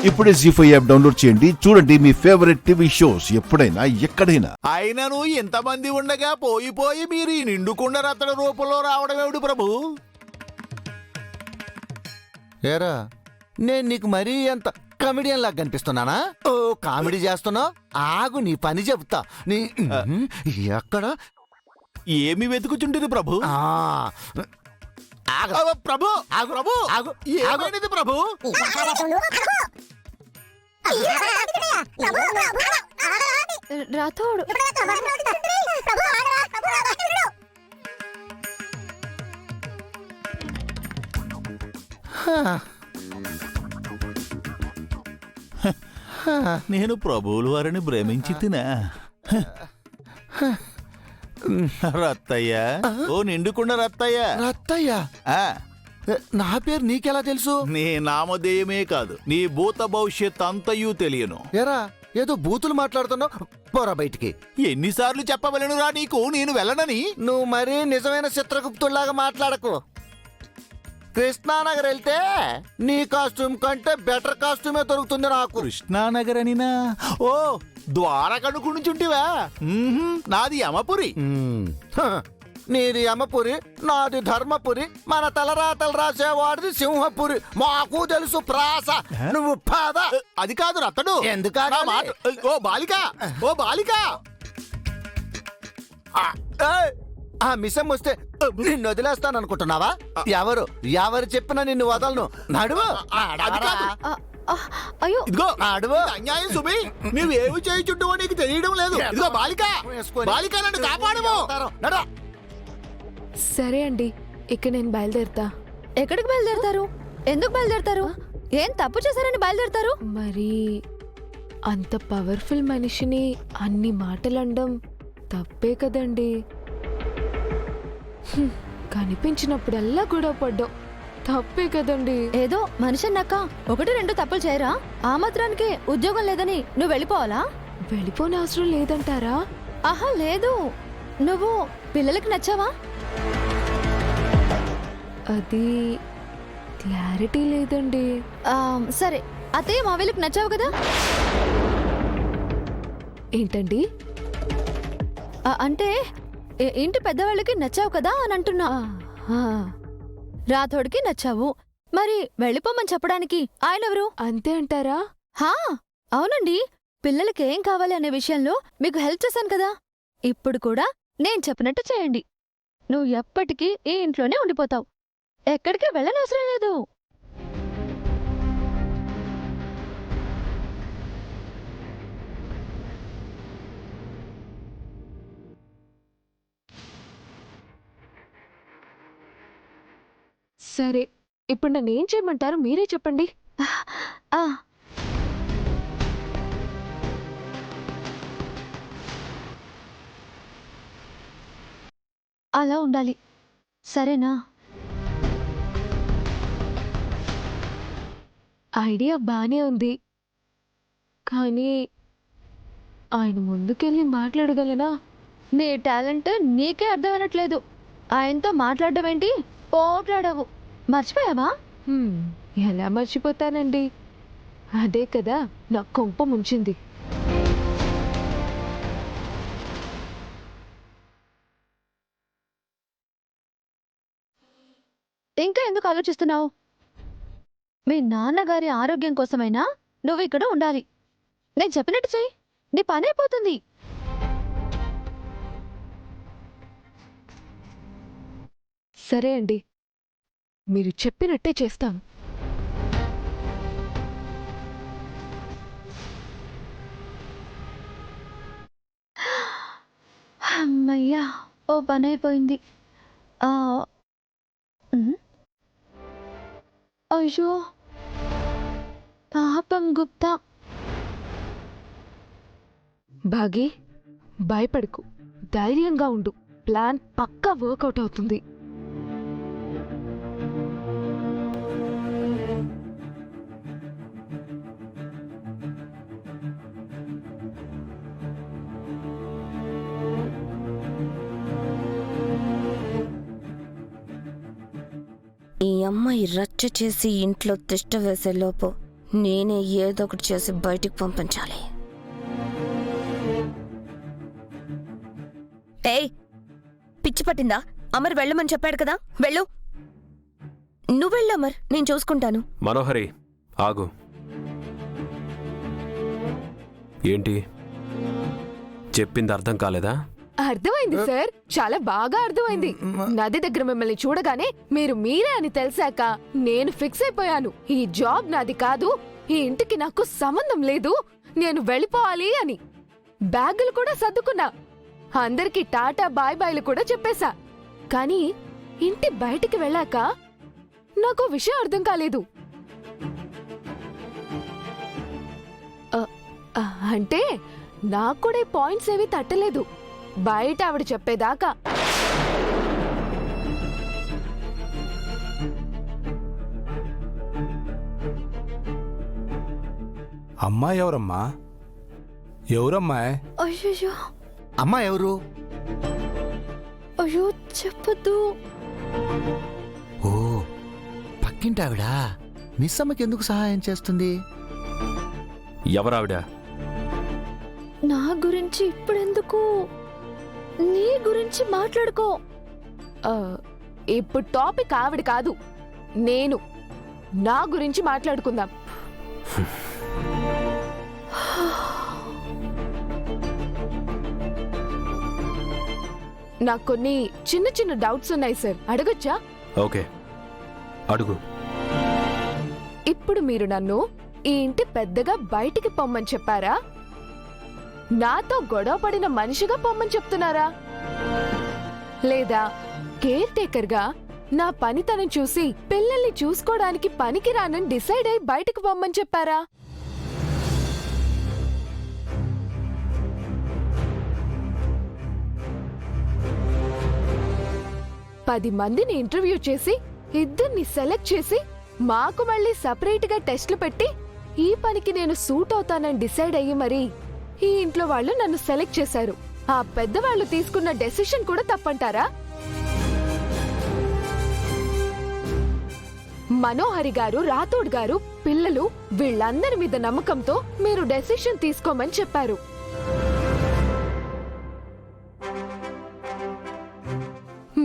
ఇప్పుడే జీ5 app download చేయండి. చూడండి మీ ఫేవరెట్ టీవీ షోస్ ఎప్పుడైనా ఎక్కడైనా. అయినను ఎంతమంది ఉండగా పోయి మీరు ఈ నిండుకుండ రత్తడ రూపంలో రావడమేమిటి ప్రభు? ఏరా నేను నీకు మరీ ఎంత కమెడియన్ లాగా కనిపిస్తున్నానా? ఓ కామెడీ చేస్తున్నావు? ఆగు నీ పని చెప్తా. నీ ఎక్కడ ఏమి వెతుకుచుంటుంది ప్రభు? ఆగు. ప్రభు ఆగు. ప్రభు ఆగు. ఏమైనది ప్రభు? రాథోడు నేను ప్రభువుల వారిని భ్రమించి తినా. రత్తయ్య, ఓ నిండుకుండ రత్తయ్య. రత్తయ్య, ఆ, నా పేరు నీకెలా తెలుసు? నీ నామధేయమే కాదు, నీ భూత భవిష్యత్ అంతయు తెలియను. ఏరా ఏదో బూతులు మాట్లాడుతున్నావు, పోరా బయటికి. ఎన్నిసార్లు చెప్పవలెనురా నీకు నేను వెళ్ళనని? నువ్వు మరీ నిజమైన చిత్రగుప్తుల్లాగా మాట్లాడకు. కృష్ణానగర్ వెళ్తే నీ కాస్ట్యూమ్ కంటే బెటర్ కాస్ట్యూమే దొరుకుతుంది నాకు. కృష్ణానగర్ అనినా? ఓ ద్వారకనుకుంటుంటివా? నాది యమపురి. నీది యమపురి, నాది ధర్మపురి, మన తలరాతలు రాసేవాడిది సింహపురి. మాకు తెలుసు ప్రాస. నువ్వు పాద. అది కాదు రత్తడు. ఎందుకు నా మాట. ఓ బాలిక, ఓ బాలిక. ఆ మిసం వస్తే నిన్ను వదిలేస్తాను అనుకుంటున్నావా? ఎవరు చెప్పినా నిన్ను వదలను. నడువు. అది కాదు. అయ్యో ఇదిగో నడువు. అన్యాయం సుమి. నువ్వేమి చేయుచుంటావో నీకు తెలియడం లేదు. ఇదిగో బాలిక, బాలిక నన్ను కాపాడము. నడు. సరే అండి, ఇక నేను బయలుదేరుతా. ఎక్కడికి బయలుదేరతారు? ఎందుకు బయలుదేరతారు? ఏం తప్పు చేశారని బయలుదేరతారు? మరి అంత పవర్ఫుల్ మనిషిని అన్ని మాటలు అనడం తప్పే కదండి. కనిపించినప్పుడల్లా గొడవ పడ్డావు, తప్పే కదండి. ఏదో మనిషి అన్నాక 1-2 తప్పులు చేయరా? ఆ మాత్రానికి ఉద్యోగం లేదని నువ్వు వెళ్ళిపోవాలా? వెళ్ళిపోని అవసరం లేదంటారా? ఆహా లేదు. నువ్వు పిల్లలకి నచ్చావా? అది క్లారిటీ లేదండి. సరే, అత్తయ్య మావేలకు నచ్చావు కదా? ఏంటండి? అంటే ఇంటి పెద్దవాళ్ళకి నచ్చావు కదా అని అంటున్నా. రాథోడికి నచ్చావు, మరి వెళ్ళిపోమని చెప్పడానికి ఆయనెవరు? అంతే అంటారా? హా అవునండి. పిల్లలకి ఏం కావాలి అనే విషయంలో మీకు హెల్ప్ చేశాను కదా. ఇప్పుడు కూడా నేను చెప్పినట్టు చేయండి. నువ్వు ఎప్పటికీ ఈ ఇంట్లోనే ఉండిపోతావు, ఎక్కడికి వెళ్ళనవసరం లేదు. సరే, ఇప్పుడు నన్ను ఏం చేయమంటారు మీరే చెప్పండి. అలా ఉండాలి, సరేనా? ఐడియా బానే ఉంది, కానీ ఆయన ముందుకెళ్ళి మాట్లాడగలనా? నీ టాలెంట్ నీకే అర్థమనట్లేదు. ఆయనతో మాట్లాడడం ఏంటి? పోట్లాడవు. మర్చిపోయావా? ఎలా మర్చిపోతానండి, అదే కదా నా కొంప ముంచింది. ఇంకా ఎందుకు ఆలోచిస్తున్నావు? మీ నాన్నగారి ఆరోగ్యం కోసమైనా నువ్వు ఇక్కడ ఉండాలి. నేను చెప్పినట్టు చెయ్యి, నీ పని అయిపోతుంది. సరే అండి, మీరు చెప్పినట్టే చేస్తాను. అమ్మయ్యా, ఓ పని అయిపోయింది. అయ్యో పాపం గుప్తా. బాగి, భయపడకు, ధైర్యంగా ఉండు. ప్లాన్ పక్కా వర్కౌట్ అవుతుంది. ఈ అమ్మాయి రచ్చ చేసి ఇంట్లో తిష్ట వేసేలోపు నేనే ఏదో ఒకటి చేసి బయటికి పంపించాలి. ఏయ్, పిచ్చి పట్టిందా? అమర్ వెళ్ళమని చెప్పాడు కదా, వెళ్ళు. నువ్వెళ్ళు అమర్, నేను చూసుకుంటాను. మనోహరి ఆగు. ఏంటి చెప్పింది అర్థం కాలేదా? అర్థమైంది సార్, చాలా బాగా అర్థమైంది. నది దగ్గర మిమ్మల్ని చూడగానే మీరే అని తెలిసాక నేను ఫిక్స్ అయిపోయాను. ఈ జాబ్ నాది కాదు, ఈ ఇంటికి నాకు సంబంధం లేదు, నేను వెళ్ళిపోవాలి అని. బ్యాగులు కూడా సర్దుకున్నా, అందరికి టాటా బాయ్ బాయ్లు కూడా చెప్పేశా. కానీ ఇంటి బయటికి వెళ్ళాక నాకు విషయం అర్థం కాలేదు. అంటే నాకు కూడా ఈ పాయింట్స్ ఏవి తట్టలేదు బయట ఆవిడ చెప్పేదాకా. అమ్మాయి ఎవరమ్మా? ఎవరమ్మాయి? అయ్యో అమ్మా ఎవరు? అయ్యో చెప్పద్దు. ఓ, పక్కింటి ఆవిడా. మిస్ అమ్మకి ఎందుకు సహాయం చేస్తుంది? ఎవరావిడ? నా గురించి ఇప్పుడెందుకు, నీ గురించి మాట్లాడుకో. ఇప్పుడు టాపిక్ ఆవిడ కాదు, నేను. నా గురించి మాట్లాడుకుందాం. నాకు కొన్ని చిన్న చిన్న డౌట్స్ ఉన్నాయి సార్, అడగచ్చా? ఓకే అడుగు. ఇప్పుడు మీరు నన్ను ఈ ఇంటి పెద్దగా బయటికి పొమ్మని చెప్పారా, నాతో గొడవ పడిన మనిషిగా పొమ్మని చెప్తున్నారా, లేదా కేర్ టేకర్గా నా పనితనం చూసి పిల్లల్ని చూసుకోవడానికి పనికిరానని డిసైడ్ అయి బయటకు పొమ్మని చెప్పారా? పది మందిని ఇంటర్వ్యూ చేసి ఇద్దరిని సెలెక్ట్ చేసి మాకు మళ్ళీ సపరేట్ గా టెస్ట్లు పెట్టి ఈ పనికి నేను సూట్ అవుతానని డిసైడ్ అయ్యి మరి ఈ ఇంట్లో వాళ్ళు నన్ను సెలెక్ట్ చేశారు. ఆ పెద్దవాళ్ళు తీసుకున్న డెసిషన్ కూడా తప్పంటారా? మనోహరి గారు, రాథోడ్ గారు, పిల్లలు వీళ్ళందరి మీద నమ్మకంతో మీరు డెసిషన్ తీసుకోమని చెప్పారు.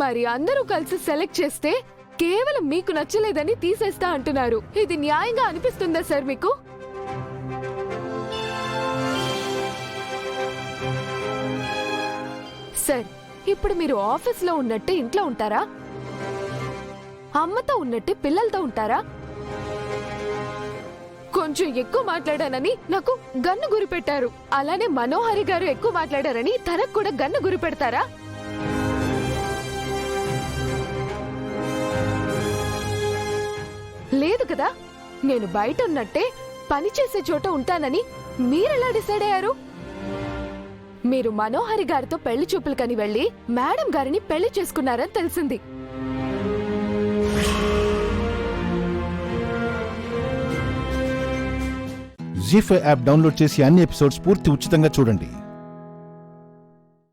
మరి అందరూ కలిసి సెలెక్ట్ చేస్తే కేవలం మీకు నచ్చలేదని తీసేస్తా అంటున్నారు. ఇది న్యాయంగా అనిపిస్తుందా సార్ మీకు? సార్, ఇప్పుడు మీరు ఆఫీస్లో ఉన్నట్టే ఇంట్లో ఉంటారా? అమ్మతో ఉన్నట్టే పిల్లలతో ఉంటారా? కొంచెం ఎక్కువ మాట్లాడానని నాకు గన్ను గురిపెట్టారు. అలానే మనోహరి గారు ఎక్కువ మాట్లాడారని తనకు కూడా గన్ను గురిపెడతారా? లేదు కదా. నేను బయట ఉన్నట్టే పనిచేసే చోట ఉంటానని మీరెలా డిసైడ్ అయ్యారు? మీరు మనోహరి గారితో పెళ్లి చూపులకని వెళ్లి మేడం గారిని పెళ్లి చేసుకున్నారని తెలిసింది. జీ5 యాప్ డౌన్లోడ్ చేసి అన్ని ఎపిసోడ్స్ పూర్తి ఉచితంగా చూడండి.